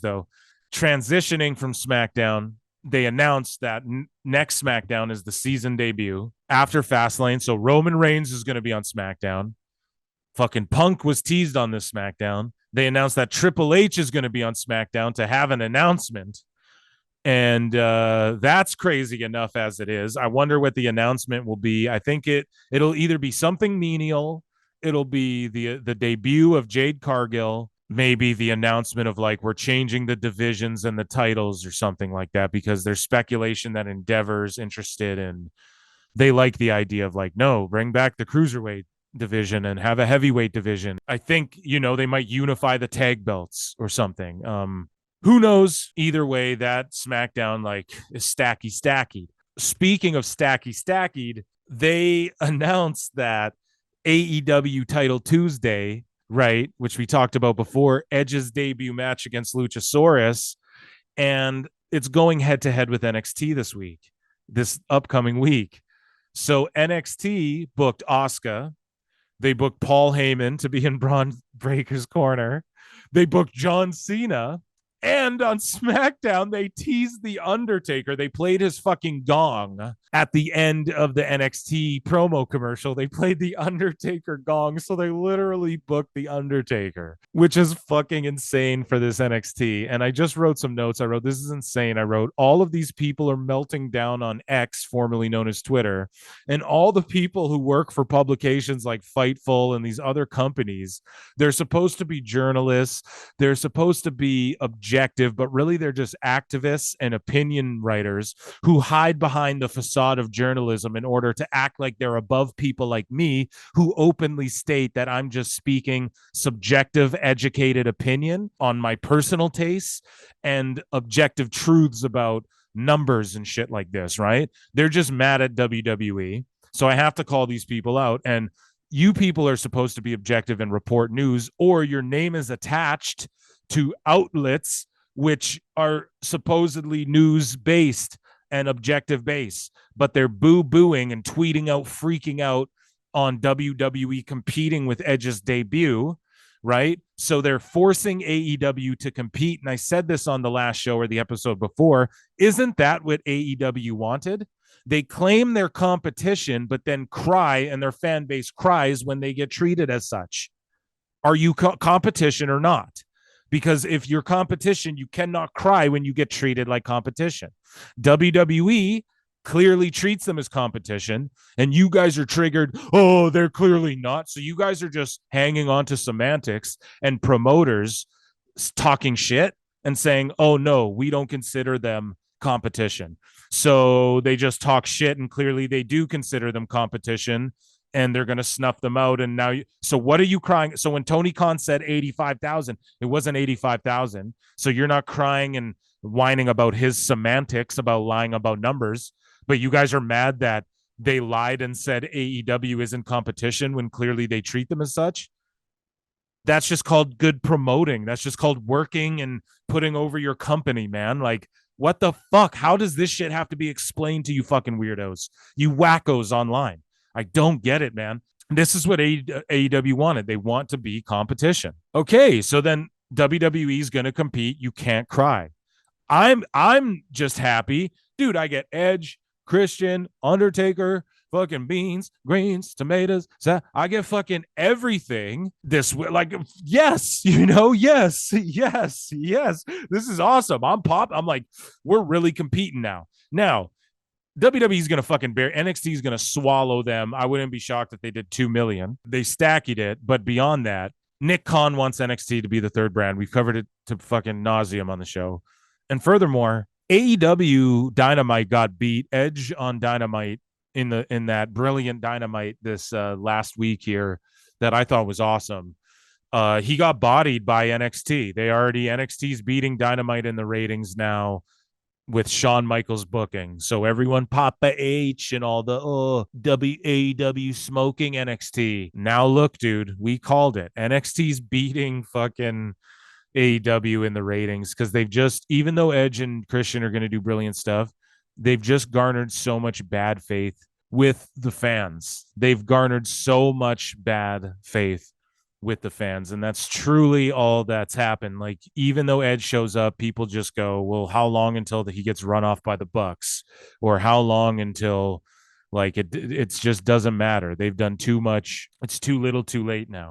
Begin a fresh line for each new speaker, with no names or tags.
though. Transitioning from SmackDown, they announced that next SmackDown is the season debut after Fastlane. So Roman Reigns is going to be on SmackDown. Fucking Punk was teased on this SmackDown. They announced that Triple H is going to be on SmackDown to have an announcement. And that's crazy enough as it is. I wonder what the announcement will be. I think it'll either be something menial, it'll be the debut of Jade Cargill, maybe the announcement of like we're changing the divisions and the titles or something like that, because there's speculation that Endeavor's interested in. They like the idea of like, no, bring back the cruiserweight division and have a heavyweight division. I think, they might unify the tag belts or something. Who knows? Either way, that SmackDown like is stacky. Speaking of stacky, they announced that AEW Title Tuesday, right, which we talked about before, Edge's debut match against Luchasaurus, and it's going head to head with NXT this upcoming week. So NXT booked Asuka. They booked Paul Heyman to be in Braun Breaker's corner. They booked John Cena. And on SmackDown, they teased The Undertaker. They played his fucking gong at the end of the NXT promo commercial. They played The Undertaker gong. So they literally booked The Undertaker, which is fucking insane for this NXT. And I just wrote some notes. I wrote, this is insane. I wrote, all of these people are melting down on X, formerly known as Twitter. And all the people who work for publications like Fightful and these other companies, they're supposed to be journalists. They're supposed to be objective, but really they're just activists and opinion writers who hide behind the facade of journalism in order to act like they're above people like me, who openly state that I'm just speaking subjective, educated opinion on my personal tastes and objective truths about numbers and shit like this, right? They're just mad at WWE. So I have to call these people out. And you people are supposed to be objective and report news, or your name is attached to outlets which are supposedly news-based and objective-based, but they're boo-booing and tweeting out, freaking out on WWE competing with Edge's debut, right? So they're forcing AEW to compete. And I said this on the last show or the episode before. Isn't that what AEW wanted? They claim their competition, but then cry, and their fan base cries when they get treated as such. Are you competition or not? Because if you're competition, you cannot cry when you get treated like competition. WWE clearly treats them as competition, and you guys are triggered. Oh, they're clearly not. So you guys are just hanging on to semantics and promoters talking shit and saying, oh, no, we don't consider them competition. So they just talk shit, and clearly they do consider them competition, and they're going to snuff them out. And now, so what are you crying? So when Tony Khan said 85,000, it wasn't 85,000. So you're not crying and whining about his semantics, about lying about numbers, but you guys are mad that they lied and said AEW isn't competition when clearly they treat them as such. That's just called good promoting. That's just called working and putting over your company, man. Like, what the fuck? How does this shit have to be explained to you fucking weirdos? You wackos online. I don't get it, man. This is what AEW wanted. They want to be competition. Okay, so then WWE is going to compete. You can't cry. I'm just happy. Dude, I get Edge, Christian, Undertaker, fucking beans, greens, tomatoes. So I get fucking everything this way. Like, yes, yes. This is awesome. I'm like, we're really competing now. Now, WWE is going to fucking bear. NXT is going to swallow them. I wouldn't be shocked if they did 2 million. They stacked it. But beyond that, Nick Khan wants NXT to be the third brand. We've covered it to fucking nauseum on the show. And furthermore, AEW Dynamite got beat. Edge on Dynamite in that brilliant Dynamite this last week here that I thought was awesome. He got bodied by NXT. NXT's beating Dynamite in the ratings now with Shawn Michaels booking. So everyone Papa H and all the AEW smoking NXT. Now look, dude, we called it. NXT's beating fucking AEW in the ratings because they've just, even though Edge and Christian are going to do brilliant stuff, they've just garnered so much bad faith with the fans. They've garnered so much bad faith with the fans. And that's truly all that's happened. Like, even though Edge shows up, people just go, well, how long until he gets run off by the Bucks? Or how long until, like, it just doesn't matter. They've done too much. It's too little too late now.